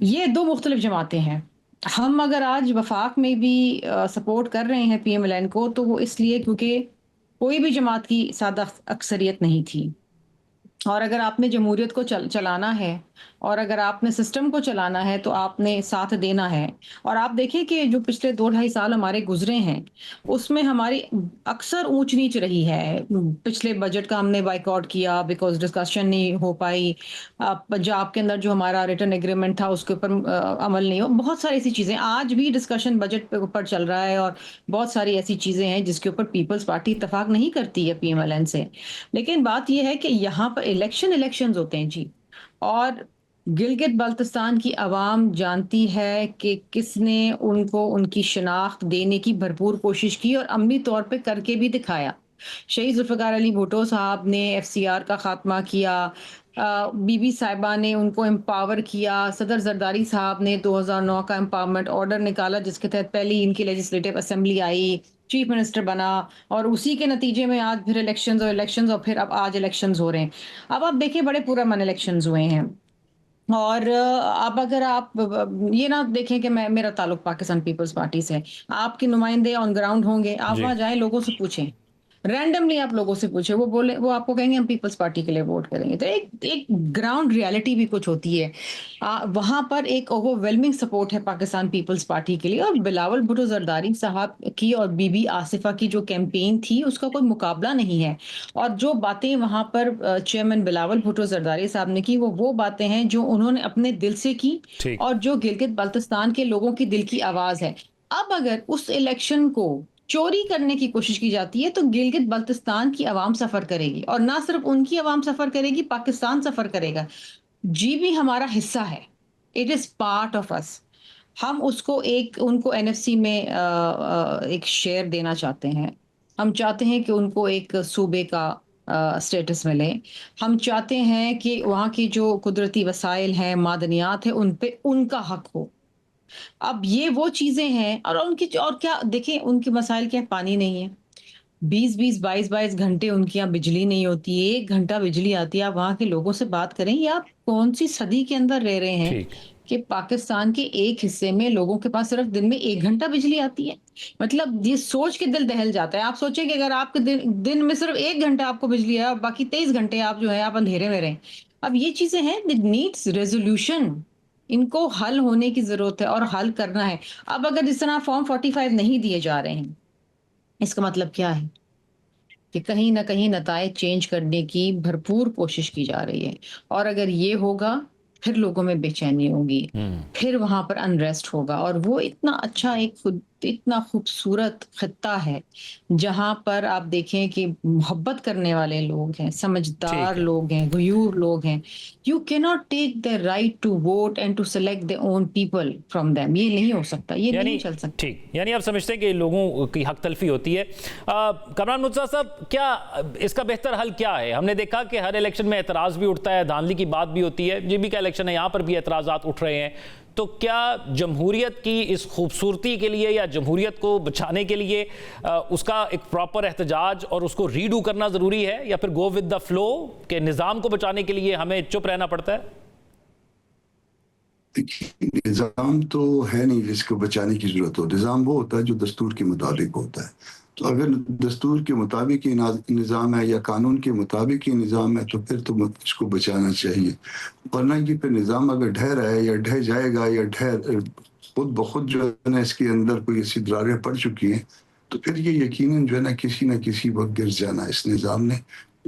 ये दो मुख्तलिफ जमातें हैं। हम अगर आज वफाक में भी सपोर्ट कर रहे हैं PMLN को, तो वो इसलिए क्योंकि कोई भी जमात की सादा अक्सरियत नहीं थी। और अगर आपने जमहूरियत को चलाना है और अगर आपने सिस्टम को चलाना है तो आपने साथ देना है। और आप देखिए कि जो पिछले 2-2.5 साल हमारे गुजरे हैं उसमें हमारी अक्सर ऊंच नीच रही है। पिछले बजट का हमने बाइकआउट किया बिकॉज डिस्कशन नहीं हो पाई। पंजाब के अंदर जो हमारा रिटर्न एग्रीमेंट था उसके ऊपर अमल नहीं हो। बहुत सारी ऐसी चीज़ें आज भी डिस्कशन बजट पे ऊपर चल रहा है और बहुत सारी ऐसी चीज़ें हैं जिसके ऊपर पीपल्स पार्टी इत्तेफाक नहीं करती है PMLN से। लेकिन बात यह है कि यहाँ पर इलेक्शंस होते हैं जी, और गिलगित बाल्टिस्तान की आवाम जानती है कि किसने उनको उनकी शनाख्त देने की भरपूर कोशिश की और अमली तौर पे करके भी दिखाया। शहीद जुल्फ़िकार अली भुट्टो साहब ने FCR का खात्मा किया, बीबी साहिबा ने उनको एम्पावर किया, सदर जरदारी साहब ने 2009 का एम्पावरमेंट ऑर्डर निकाला जिसके तहत पहली इनकी लेजिस्लेटिव असेंबली आई, चीफ मिनिस्टर बना, और उसी के नतीजे में आज फिर इलेक्शंस और फिर अब आज इलेक्शंस हो रहे हैं। अब आप देखिए बड़े पुरअमन इलेक्शंस हुए हैं। और अब अगर आप ये ना देखें कि मेरा ताल्लुक पाकिस्तान पीपल्स पार्टी से है, आपके नुमाइंदे ऑन ग्राउंड होंगे, आप वहाँ जाएं, लोगों से पूछें, रैंडमली आप लोगों से पूछे, वो आपको कहेंगे हम पीपल्स पार्टी के लिए वोट करेंगे। तो एक ग्राउंड रियलिटी भी कुछ होती है। वहां पर एक ओवरवेलमिंग सपोर्ट है पाकिस्तान पीपल्स पार्टी के लिए, और बिलावल भुट्टो जरदारी साहब की और बीबी आसिफा की जो कैंपेन थी उसका कोई मुकाबला नहीं है। और जो बातें वहां पर चेयरमैन बिलावल भुट्टो जरदारी साहब ने की वो बातें हैं जो उन्होंने अपने दिल से की और जो गिलगित बाल्टिस्तान के लोगों की दिल की आवाज है। अब अगर उस इलेक्शन को चोरी करने की कोशिश की जाती है तो गिलगित बाल्टिस्तान की आवाम सफर करेगी, और ना सिर्फ उनकी आवाम सफर करेगी, पाकिस्तान सफर करेगा। GB हमारा हिस्सा है, it is part of us. हम उसको उनको NFC में एक शेयर देना चाहते हैं। हम चाहते हैं कि उनको एक सूबे का स्टेटस मिले। हम चाहते हैं कि वहाँ की जो कुदरती वसाइल हैं, मादनियात है, उन पे उनका हक हो। अब ये वो चीजें हैं, और क्या देखें, उनके मसाइल क्या, पानी नहीं है, 20-20 22-22 घंटे उनके यहाँ बिजली नहीं होती है, 1 घंटा बिजली आती है। आप वहां के लोगों से बात करें, या आप कौन सी सदी के अंदर रह रहे हैं कि पाकिस्तान के एक हिस्से में लोगों के पास सिर्फ दिन में 1 घंटा बिजली आती है। मतलब ये सोच के दिल दहल जाता है। आप सोचें कि अगर आपके दिन में सिर्फ 1 घंटा आपको बिजली है और बाकी 23 घंटे आप जो है आप अंधेरे में रहें। अब ये चीजें हैं, इट नीड्स रेजोल्यूशन, इनको हल होने की जरूरत है और हल करना है। अब अगर जिस तरह फॉर्म 45 नहीं दिए जा रहे हैं, इसका मतलब क्या है कि कहीं ना कहीं नतायज चेंज करने की भरपूर कोशिश की जा रही है। और अगर ये होगा फिर लोगों में बेचैनी होगी, फिर वहां पर अनरेस्ट होगा। और वो इतना अच्छा इतना खूबसूरत खित्ता है जहां पर आप देखें कि मोहब्बत करने वाले लोग हैं, समझदार लोग हैं, गयूर लोग हैं। You can not take the right to vote and to select their own people from them. ये नहीं हो सकता, ये नहीं चल सकता। ठीक, यानी आप समझते हैं कि लोगों की हक तलफी होती है। कमरान मुर्तज़ा साहब, क्या इसका बेहतर हल क्या है? हमने देखा कि हर इलेक्शन में एतराज भी उठता है, धांधली की बात भी होती है। GB का इलेक्शन है, यहाँ पर भी एतराजात उठ रहे हैं। तो क्या जमहूरियत की इस खूबसूरती के लिए या जमहूरियत को बचाने के लिए उसका एक प्रॉपर एहतजाज और उसको रीडू करना ज़रूरी है, या फिर गो विद द फ्लो के निज़ाम को बचाने के लिए हमें चुप रहना पड़ता है? निज़ाम तो है नहीं जिसको बचाने की जरूरत हो। निज़ाम वो होता है जो दस्तूर के मुताबिक होता है। तो अगर दस्तूर के मुताबिक ही निज़ाम है या कानून के मुताबिक ही निज़ाम है तो फिर तो इसको बचाना चाहिए। वरना ये फिर निज़ाम अगर ढह रहा है या ढह जाएगा या खुद ब खुद जो है ना इसके अंदर कोई ऐसी दरारें पड़ चुकी हैं तो फिर ये यकीनन जो है ना किसी वक्त गिर जाना इस निज़ाम ने।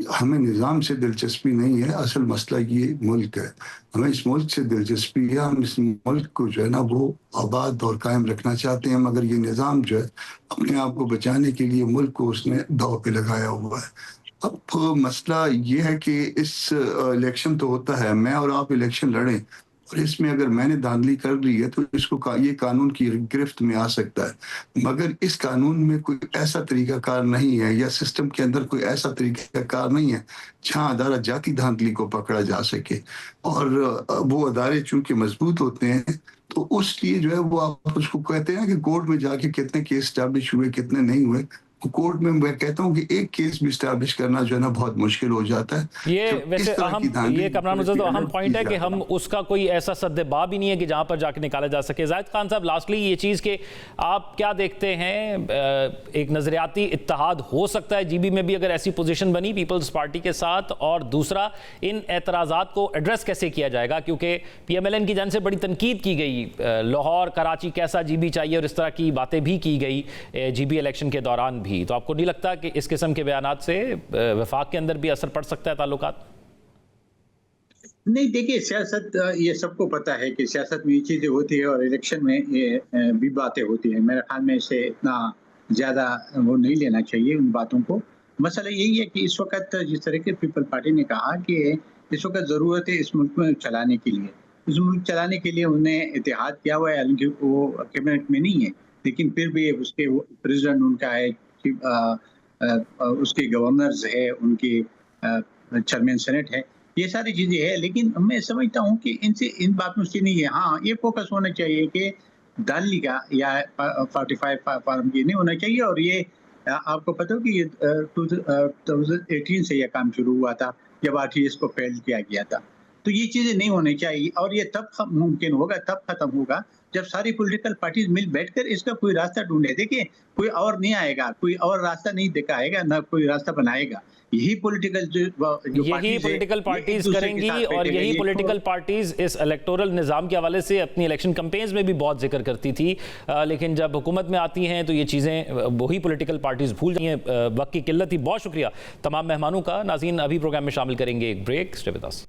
हमें निज़ाम से दिलचस्पी नहीं है, असल मसला ये मुल्क है। हमें इस मुल्क से दिलचस्पी है, हम इस मुल्क को जो है ना वो आबाद और कायम रखना चाहते हैं। मगर ये निज़ाम जो है अपने आप को बचाने के लिए मुल्क को उसने दाव पे लगाया हुआ है। अब मसला ये है कि इस इलेक्शन तो होता है, मैं और आप इलेक्शन लड़ें और इसमें अगर मैंने धांधली कर ली है तो इसको ये कानून की गिरफ्त में आ सकता है। मगर इस कानून में कोई ऐसा तरीकाकार नहीं है या सिस्टम के अंदर कोई ऐसा तरीकाकार नहीं है जहाँ अदारा जाती धांधली को पकड़ा जा सके। और वो अदारे चूंकि मजबूत होते हैं तो उसलिए जो है वो आप उसको कहते हैं कि कोर्ट में जाके कितने केस स्टैब्लिश हुए कितने नहीं हुए कोर्ट में मैं कहता हूं कि एक केस भी स्टैब्लिश करना जो है ना बहुत मुश्किल हो जाता है। ये वैसे ये कमरान मुझे तो अहम पॉइंट है कि हम उसका कोई ऐसा सद्देबाब ही नहीं है कि जहां पर जाके निकाला जा सके। जाहिद खान साहब, लास्टली ये चीज़ के आप क्या देखते हैं, एक नजरियाती इत्तेहाद हो सकता है जीबी में भी अगर ऐसी पोजीशन बनी पीपल्स पार्टी के साथ, और दूसरा इन एतराज़ात को एड्रेस कैसे किया जाएगा, क्योंकि PMLN की जानिब से बड़ी तनकीद की गई, लाहौर कराची कैसा जीबी चाहिए और इस तरह की बातें भी की गई जीबी इलेक्शन के दौरान भी। तो आपको नहीं लगता कि इस किस्म के बयानात से वफाक के अंदर भी असर पड़ सकता है ताल्लुकात? नहीं, देखिए सियासत, ये सबको पता है कि सियासत में ये चीज़ें होती है और इलेक्शन में ये भी बातें होती हैं। मेरे ख्याल में इसे इतना ज़्यादा वो नहीं लेना चाहिए उन बातों को। मसला यही है कि इस वक्त जिस तरह के पीपल पार्टी ने कहा कि इस वक्त ज़रूरत है इस मुल्क में चलाने के लिए, इस मुल्क चलाने के लिए उन्हें इत्तेहाद किया हुआ है, हालांकि वो कैबिनेट में नहीं है, लेकिन फिर भी उसके प्रेसिडेंट उनका है, उसके गवर्नर्स है, उनके चेयरमैन सेनेट है, ये सारी चीज़ें हैं। लेकिन मैं समझता हूँ कि इनसे इन बातों से नहीं है। हाँ, ये फोकस होना चाहिए कि दाली का या 45 फार्म की नहीं होना चाहिए। और ये आपको पता हो कि ये 2018 से यह काम शुरू हुआ था जब RTS को फेल किया गया था। तो ये चीज़ें नहीं होनी चाहिए, और ये तब मुमकिन होगा, तब खत्म होगा जब सारी पॉलिटिकल पार्टीज मिल बैठकर इसका कोई रास्ता ढूंढे। देखिए, कोई और नहीं आएगा, कोई और रास्ता नहीं दिखाएगा, ना कोई रास्ता बनाएगा। यही पॉलिटिकल पार्टीज करेंगी, और यही पॉलिटिकल पार्टीज इस इलेक्टोरल निज़ाम के हवाले से अपनी इलेक्शन कैंपेन्स में भी बहुत जिक्र करती थी, लेकिन जब हुकूमत में आती हैं तो ये चीज़ें वही पॉलिटिकल पार्टीज भूल जाती हैं। वक्त की किल्लत थी। बहुत शुक्रिया तमाम मेहमानों का। नाज़रीन, अभी प्रोग्राम में शामिल करेंगे एक break. Stay with us.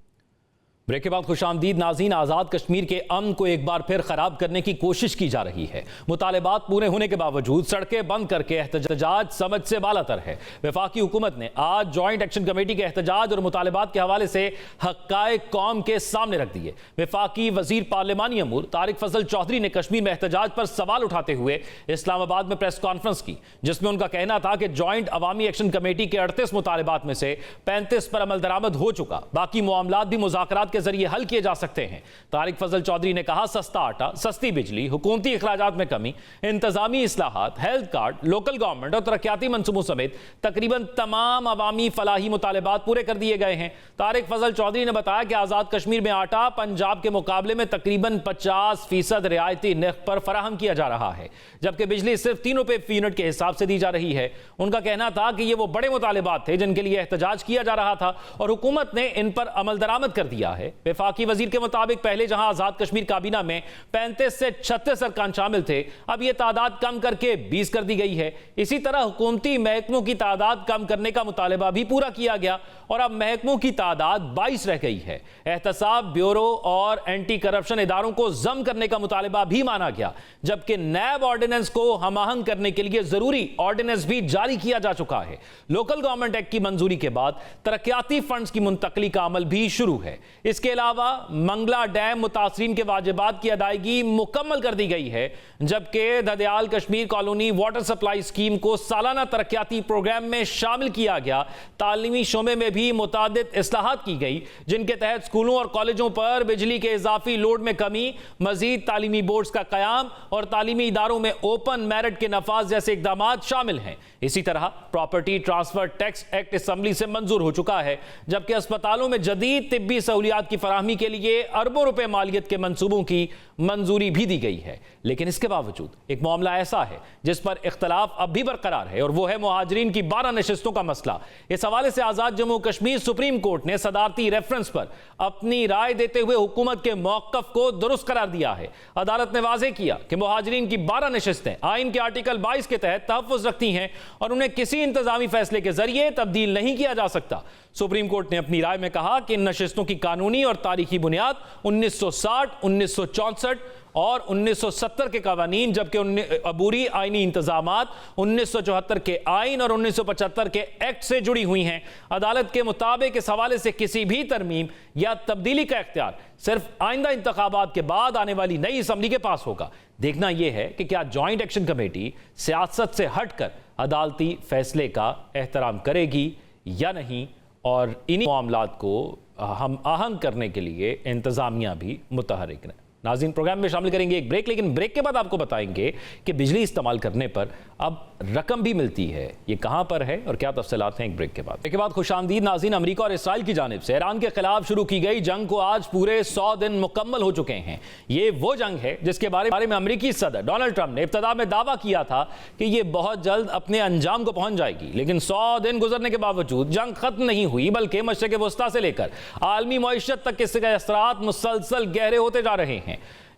Break के बाद खुशामदीद नाज़रीन। आज़ाद कश्मीर के अमन को एक बार फिर खराब करने की कोशिश की जा रही है। मुतालबात पूरे होने के बावजूद सड़कें बंद करके एहतजाज समझ से बालातर है। वफाकी हुकूमत ने आज जॉइंट एक्शन कमेटी के एहतजाज और मुतालबात के हवाले से हक़ाइक़ कौम के सामने रख दिए। वफाकी वज़ीर पार्लिमानी अमूर तारिक फजल चौधरी ने कश्मीर में एहतजाज पर सवाल उठाते हुए इस्लामाबाद में प्रेस कॉन्फ्रेंस की, जिसमें उनका कहना था कि जॉइंट अवामी एक्शन कमेटी के 38 मुतालबात में से 35 पर अमल दरामद हो चुका, बाकी मामलात भी मुज़ाकरात के जरिए हल किए जा सकते हैं। तारिक फजल चौधरी ने कहा, सस्ता आटा, सस्ती बिजली, हुकूमती अखराजात में कमी, इंतजामी इस्लाहात, हेल्थ कार्ड, लोकल गवर्नमेंट और तरक्याती मंसूबों समेत तकरीबन तमाम अवामी फलाही मुतालबात पूरे कर दिए गए हैं। तारिक फजल चौधरी ने बताया कि आज़ाद कश्मीर में आटा पंजाब के मुकाबले में तकरीबन 50% रियायती नर्ख पर फराहम किया जा रहा है, जबकि बिजली सिर्फ 3 रुपए फी यूनिट के हिसाब से दी जा रही है। उनका कहना था कि ये वो बड़े मुतालबात थे जिनके लिए एहतजाज किया जा रहा था और हुकूमत ने इन पर अमल दरामद कर दिया है। वफाकी वजीर के मुताबिक पहले जहां आजाद कश्मीर काबीना में 35 से 36 अरकान शामिल थे, अब यह तादाद कम करके 20 कर दी गई है। इसी तरह हुकूमती महकमों की तादाद कम करने का मुतालबा भी पूरा किया गया और अब महकमों की तादाद 22 रह गई है। एहतसाब ब्यूरो और एंटी करप्शन इदारों को जम करने का मुतालबा भी माना गया, जबकि नैब ऑर्डिनेंस को हमाहंग करने के लिए जरूरी ऑर्डिनेंस भी जारी किया जा चुका है। लोकल गवर्नमेंट एक्ट की मंजूरी के बाद तरक्याती फंड्स की मुंतकली का अमल भी शुरू है। इसके अलावा मंगला डैम मुतासरीन के वाजिबात की अदायगी मुकम्मल कर दी गई है, जबकि Dadyal Kashmir colony water supply scheme को सालाना तरक्याती प्रोग्राम में शामिल किया गया। तालीमी शोबे में भी मुतादिद इस्लाहात की गई, जिनके तहत स्कूलों और कॉलेजों पर बिजली के इजाफी लोड में कमी, मजीद तालीमी बोर्ड्स का कयाम और तालीमी इदारों में ओपन मेरिट के नफाज जैसे इकदाम शामिल हैं। इसी तरह property transfer tax act assembly से मंजूर हो चुका है, जबकि अस्पतालों में जदीद तिब्बी सहूलियात की फराहमी के लिए अरबों रुपए मालियत के मंसूबों की मंजूरी भी दी गई है। लेकिन इसके बावजूद एक मामला ऐसा है जिस पर इख्तलाफ अब भी बरकरार है, और वो है मुहाजिरीन की 12 नशिस्तों का मसला। इस हवाले से आजाद जम्मू कश्मीर सुप्रीम कोर्ट ने सदारती रेफरेंस पर अपनी राय देते हुए हुकूमत के मौक़िफ़ को दुरुस्त करार दिया है। अदालत ने वाज़ेह किया कि मुहाजिरीन की 12 नशिस्तें आइन के आर्टिकल 22 के तहत तहफ़्फ़ुज़ रखती हैं और उन्हें किसी इंतजामी फैसले के जरिए तब्दील नहीं किया जा सकता। सुप्रीम कोर्ट ने अपनी राय में कहा कि इन नशिस्तों की कानूनी और तारीखी बुनियाद 1960, 1964 और 1970 के कवानीन, जबकि अबूरी आईनी इंतजामात 1974 के आइन और 1975 के एक्ट से जुड़ी हुई हैं। अदालत के मुताबिक इस हवाले से किसी भी तरमीम या तब्दीली का इख्तियार सिर्फ आइंदा इंतखाबात के बाद आने वाली नई असम्बली के पास होगा। देखना यह है कि क्या जॉइंट एक्शन कमेटी सियासत से हटकर अदालती फैसले का एहतराम करेगी या नहीं, और इन्हीं मामलात को हम आहंग करने के लिए इंतजामिया भी मुतहरिक है। नाज़रीन, प्रोग्राम में शामिल करेंगे एक ब्रेक, लेकिन ब्रेक के बाद आपको बताएंगे कि बिजली इस्तेमाल करने पर अब रकम भी मिलती है। ये कहां पर है और क्या तफसीलात हैं, एक ब्रेक के बाद। ब्रेक के बाद खुशामदीद नाज़रीन, अमेरिका और इसराइल की जानिब से ईरान के खिलाफ शुरू की गई जंग को आज पूरे 100 दिन मुकम्मल हो चुके हैं। ये वो जंग है जिसके बारे में अमेरिकी सदर डोनाल्ड ट्रंप ने इब्तिदा में दावा किया था कि ये बहुत जल्द अपने अंजाम को पहुंच जाएगी, लेकिन 100 दिन गुजरने के बावजूद जंग खत्म नहीं हुई, बल्कि मशरिक़ वस्ता से लेकर आलमी मईशत तक इसके असरात मुसलसल गहरे होते जा रहे हैं।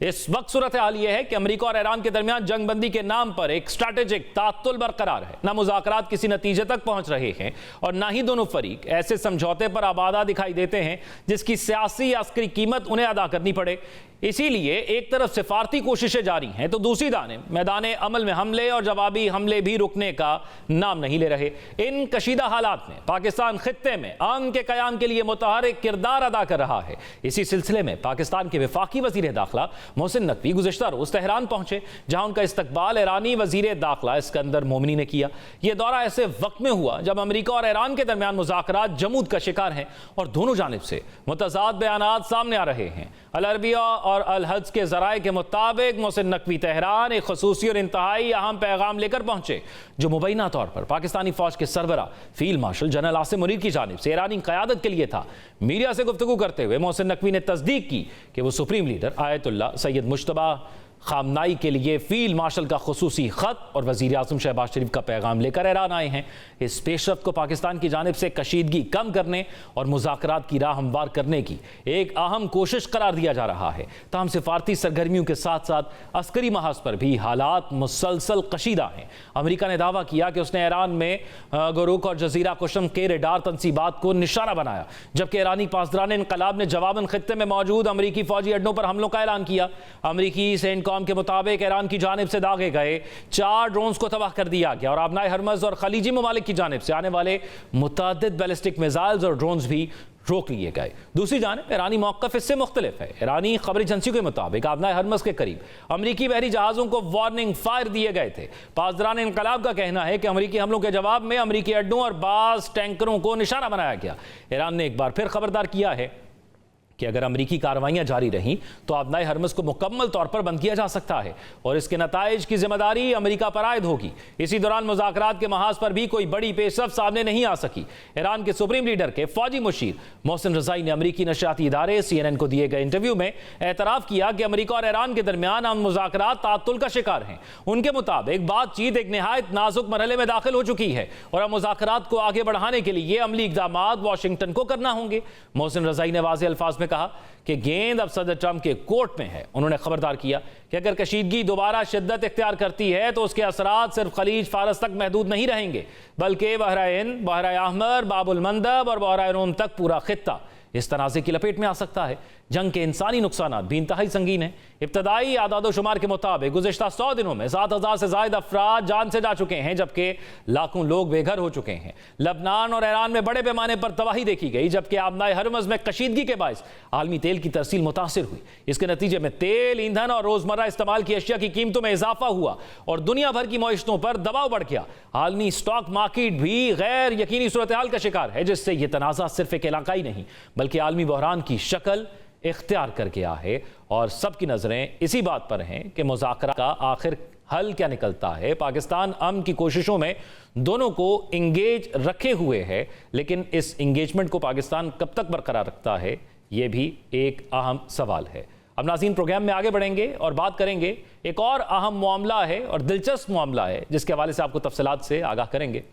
इस वक्त सूरत हाल यह है कि अमेरिका और ईरान के दरमियान जंगबंदी के नाम पर एक स्ट्रैटेजिक तात्तुल बरकरार है। ना मुज़ाकरात किसी नतीजे तक पहुंच रहे हैं और ना ही दोनों फरीक ऐसे समझौते पर आबादा दिखाई देते हैं जिसकी सियासी या अस्करी कीमत उन्हें अदा करनी पड़े। इसीलिए एक तरफ सिफारती कोशिशें जारी हैं तो दूसरी जानिब मैदान अमल में हमले और जवाबी हमले भी रुकने का नाम नहीं ले रहे। इन कशीदा हालात में पाकिस्तान खित्ते में अमन के कयाम के लिए मुतहरिक किरदार अदा कर रहा है। इसी सिलसिले में पाकिस्तान के वफाकी वजीर दाखिला मोहसिन नकवी गुज़िश्ता रोज तेहरान पहुंचे, जहां उनका इस्तकबाल ईरानी वजीर दाखिला इस्कंदर मोमिनी ने किया। यह दौरा ऐसे वक्त में हुआ जब अमेरिका और ईरान के दरमियान मुज़ाकरात जमूद का शिकार हैं और दोनों जानिब से मुतज़ाद बयानात सामने आ रहे हैं। अल अरबिया और अल हज के ज़राए के मुताबिक मोहसिन नकवी तेहरान एक ख़ुसूसी और इंतहाई अहम पैगाम लेकर पहुंचे, जो मुबैना तौर पर पाकिस्तानी फौज के सरबरा field marshal general Asim Munir की जानिब से ईरानी क़यादत के लिए था। मीडिया से गुफ्तगू करते हुए मोहसिन नकवी ने तस्दीक की कि वो supreme leader Ayatollah Syed Mushtaba खामनाई के लिए फील्ड मार्शल का खुसूसी ख़त और वज़ीर आज़म शहबाज शरीफ का पैगाम लेकर ईरान आए हैं। इस पेशरफ्त को पाकिस्तान की जानिब से कशीदगी कम करने और मुज़ाकरात की राह हमवार करने की एक अहम कोशिश करार दिया जा रहा है। ताहम सिफारती सरगर्मियों के साथ साथ अस्करी महाज पर भी हालात मुसलसल कशीदा हैं। अमेरिका ने दावा किया कि उसने ईरान में गुरूक और जजीरा कुशम के रेडार तनसीबात को निशाना बनाया, जबकि ईरानी पासदारान इनकलाब ने जवाबन खित्ते में मौजूद अमरीकी फौजी अड्डों पर हमलों का ऐलान किया। अमरीकी सेंटकॉम के मुताबिक ईरान की जानिब से दागे गए 4 ड्रोन्स को तबाह कर दिया गया और आबनाए हरमज और खलीजी ममालिक की जानिब से आने वाले मुतअद्दिद बैलिस्टिक मिसाइल्स और ड्रोन्स भी रोक लिए गए। दूसरी जानिब ईरानी मौक़िफ़ इससे मुख्तलिफ है। ईरानी खबर एजेंसियों के मुताबिक आबनाए हरमज के करीब अमरीकी बहरी जहाज़ों को वार्निंग फायर दिए गए थे। पासदारान इनकलाब का कहना है कि अमरीकी हमलों के जवाब में अमरीकी अड्डों और बाज़ टैंकरों को निशाना बनाया गया। ईरान ने एक बार फिर खबरदार किया है कि अगर अमरीकी कार्रवाइयां जारी रहीं तो आबनाए हरमज को मुकम्मल तौर पर बंद किया जा सकता है और इसके नताइज की जिम्मेदारी अमरीका पर आयद होगी। इसी दौरान मुज़ाकरात के महाज पर भी कोई बड़ी पेशरफ्त सामने नहीं आ सकी। ईरान के सुप्रीम लीडर के फौजी मुशीर मोहसिन रज़ाई ने अमरीकी नशरियाती इदारे CNN को दिए गए इंटरव्यू में एतराफ़ किया कि अमरीका और ईरान के दरमियान अमन मुज़ाकरात तात्तुल का शिकार हैं। उनके मुताबिक बातचीत एक नहायत नाजुक मरहले में दाखिल हो चुकी है और अब मुज़ाकरात को आगे बढ़ाने के लिए अमली इक़दाम वाशिंगटन को करना होंगे। मोहसिन रज़ाई ने वाज़ेह अल्फाज में कहा कि गेंद अब सदर ट्रंप के कोर्ट में है। उन्होंने खबरदार किया कि अगर कशीदगी दोबारा शिद्दत इख्तियार करती है तो उसके असरात सिर्फ खलीज फारस तक महदूद नहीं रहेंगे, बल्कि बहराइन, बहरा अहमर, बाबुल मंदब और बहरा रोम तक पूरा खित्ता इस तनाज़े की लपेट में आ सकता है। जंग के इंसानी नुकसानात भी इंतहाई संगीन हैं। इब्तदाई आदादो शुमार के मुताबिक गुज़िश्ता 100 दिनों में 7,000 से ज़ायद अफराद जान से जा चुके हैं, जबकि लाखों लोग बेघर हो चुके हैं। लबनान और ईरान में बड़े पैमाने पर तबाही देखी गई, जबकि आबनाए हरमज में कशीदगी के बायस आलमी तेल की तरसील मुतासिर हुई। इसके नतीजे में तेल, ईंधन और रोज़मर्रा इस्तेमाल की अशिया की कीमतों में इजाफा हुआ और दुनिया भर की मईशतों पर दबाव बढ़ गया। आलमी स्टॉक मार्केट भी गैर यकीनी सूरत हाल का शिकार है, जिससे यह तनाज़ा सिर्फ एक इलाकाई नहीं बल्कि आलमी बहरान की शक्ल इख्तियार कर गया है और सबकी नजरें इसी बात पर हैं कि मुज़ाकरा का आखिर हल क्या निकलता है। पाकिस्तान अमन की कोशिशों में दोनों को इंगेज रखे हुए है, लेकिन इस इंगेजमेंट को पाकिस्तान कब तक बरकरार रखता है, ये भी एक अहम सवाल है। अब नाज़रीन, प्रोग्राम में आगे बढ़ेंगे और बात करेंगे एक और अहम मामला है और दिलचस्प मामला है, जिसके हवाले से आपको तफसीलात से आगाह करेंगे।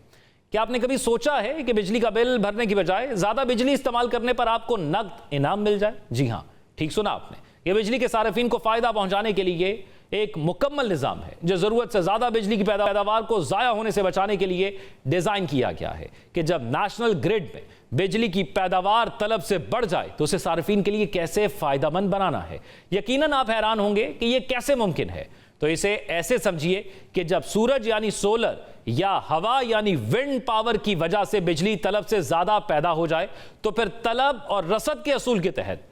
क्या आपने कभी सोचा है कि बिजली का बिल भरने की बजाय ज्यादा बिजली इस्तेमाल करने पर आपको नकद इनाम मिल जाए? जी हां, ठीक सुना आपने। यह बिजली के सार्फिन को फायदा पहुंचाने के लिए एक मुकम्मल निज़ाम है जो ज़रूरत से ज़्यादा बिजली की पैदावार को ज़ाया होने से बचाने के लिए डिज़ाइन किया गया है कि जब नेशनल ग्रिड में बिजली की पैदावार तलब से बढ़ जाए तो उसे सार्फिन के लिए कैसे फ़ायदेमंद बनाना है। यकीनन आप हैरान होंगे कि यह कैसे मुमकिन है। तो इसे ऐसे समझिए कि जब सूरज यानी सोलर या हवा यानी विंड पावर की वजह से बिजली तलब से ज़्यादा पैदा हो जाए तो फिर तलब और रसद के असूल के तहत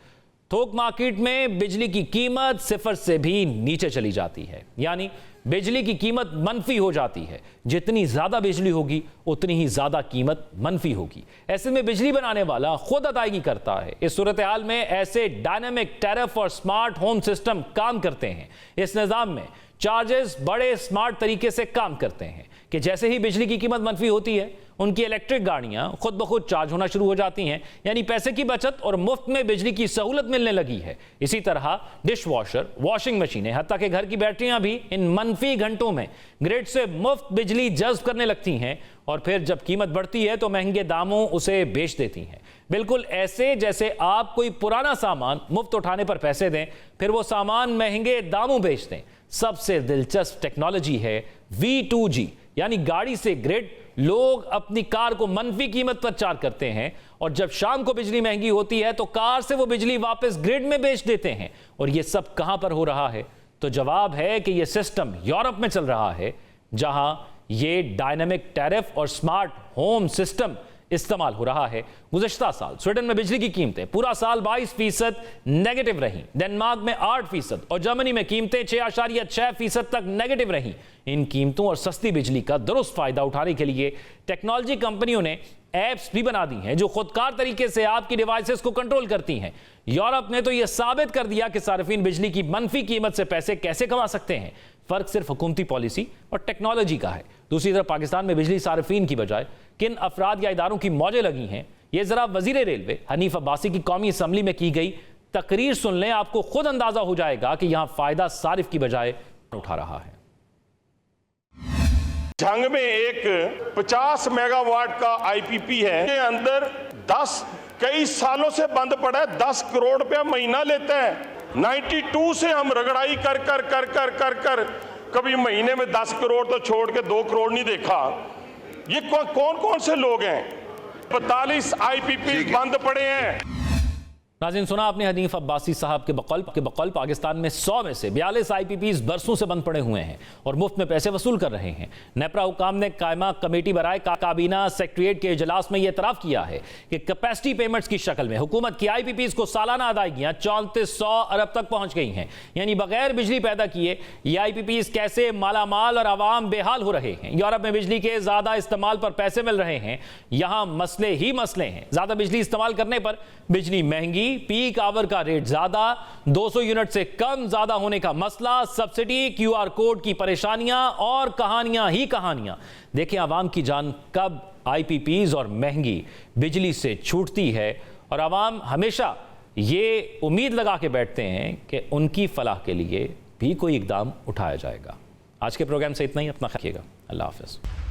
थोक मार्केट में बिजली की कीमत सिफर से भी नीचे चली जाती है, यानी बिजली की कीमत मनफी हो जाती है। जितनी ज्यादा बिजली होगी उतनी ही ज्यादा कीमत मनफी होगी। ऐसे में बिजली बनाने वाला खुद अदायगी करता है। इस सूरत हाल में ऐसे डायनामिक टैरिफ और स्मार्ट होम सिस्टम काम करते हैं। इस निजाम में चार्जेस बड़े स्मार्ट तरीके से काम करते हैं कि जैसे ही बिजली की कीमत मनफी होती है, उनकी इलेक्ट्रिक गाड़ियां खुद ब खुद चार्ज होना शुरू हो जाती हैं, यानी पैसे की बचत और मुफ्त में बिजली की सहूलत मिलने लगी है। इसी तरह डिश वॉशर, वॉशिंग मशीनें, हत्ता के घर की बैटरियां भी इन मनफी घंटों में ग्रिड से मुफ्त बिजली जज्ब करने लगती हैं और फिर जब कीमत बढ़ती है तो महंगे दामों उसे बेच देती हैं। बिल्कुल ऐसे जैसे आप कोई पुराना सामान मुफ्त उठाने पर पैसे दें, फिर वो सामान महंगे दामों बेच दें। सबसे दिलचस्प टेक्नोलॉजी है V2G, यानी गाड़ी से ग्रिड। लोग अपनी कार को मनफी कीमत पर चार्ज करते हैं और जब शाम को बिजली महंगी होती है तो कार से वो बिजली वापस ग्रिड में बेच देते हैं। और ये सब कहां पर हो रहा है? तो जवाब है कि ये सिस्टम यूरोप में चल रहा है, जहां ये डायनामिक टैरिफ और स्मार्ट होम सिस्टम इस्तेमाल हो रहा है। गुज़श्ता साल स्वीडन में बिजली की कीमतें पूरा साल 22% नेगेटिव रहीं, डेनमार्क में 8% और जर्मनी में कीमतें 6.6% तक नेगेटिव रहीं। इन कीमतों और सस्ती बिजली का दुरुस्त फायदा उठाने के लिए टेक्नोलॉजी कंपनियों ने ऐप्स भी बना दी हैं जो खुदकार तरीके से आपकी डिवाइसेस को कंट्रोल करती हैं। यूरोप ने तो यह साबित कर दिया कि सार्फिन बिजली की मनफी कीमत से पैसे कैसे कमा सकते हैं। फर्क सिर्फ हुकूमती पॉलिसी और टेक्नोलॉजी का है। दूसरी तरफ पाकिस्तान में बिजली सार्फिन की बजाय किन अफराद या इदारों की मौजें लगी हैं, ये जरा वजीर रेलवे हनीफ अब्बासी की कौमी असम्बली में की गई तकरीर सुन लें, आपको खुद अंदाजा हो जाएगा कि यहां फायदा सारिफ की बजाय उठा रहा है। जंग में एक 50 मेगावाट का IPP है, के अंदर 10 कई सालों से बंद पड़ा है, 10 करोड़ रुपया महीना लेता है। 92 से हम रगड़ाई कर कर कर कर कर कर कभी महीने में 10 करोड़ तो छोड़ के 2 करोड़ नहीं देखा। ये कौन कौन से लोग हैं? 45 IPP बंद पड़े हैं। नाज़रीन, सुना आपने हनीफ अब्बासी साहब के बकौल पाकिस्तान में 100 में से 42 IPPs बरसों से बंद पड़े हुए हैं और मुफ्त में पैसे वसूल कर रहे हैं। नेपरा हुकाम ने कायमा कमेटी बराए काबीना सेक्रेटरीट के इजलास में यह इतराफ़ किया है कि कैपेसिटी पेमेंट्स की शक्ल में हुकूमत की IPPs को सालाना अदायगियाँ 3400 अरब तक पहुँच गई हैं। यानी बगैर बिजली पैदा किए ये IPPs कैसे मालामाल और आवाम बेहाल हो रहे हैं। यूरोप में बिजली के ज़्यादा इस्तेमाल पर पैसे मिल रहे हैं, यहाँ मसले ही मसले हैं। ज़्यादा बिजली इस्तेमाल करने पर बिजली महंगी, पीक आवर का रेट ज्यादा, 200 यूनिट से कम ज्यादा होने का मसला, सब्सिडी, QR कोड की परेशानियां और कहानियां ही कहानियां। देखें आवाम की जान कब IPPs और महंगी बिजली से छूटती है और आवाम हमेशा ये उम्मीद लगा के बैठते हैं कि उनकी फलाह के लिए भी कोई इकदाम उठाया जाएगा। आज के प्रोग्राम से इतना ही। अपना ख्याल रखिएगा। अल्लाह हाफ़िज़।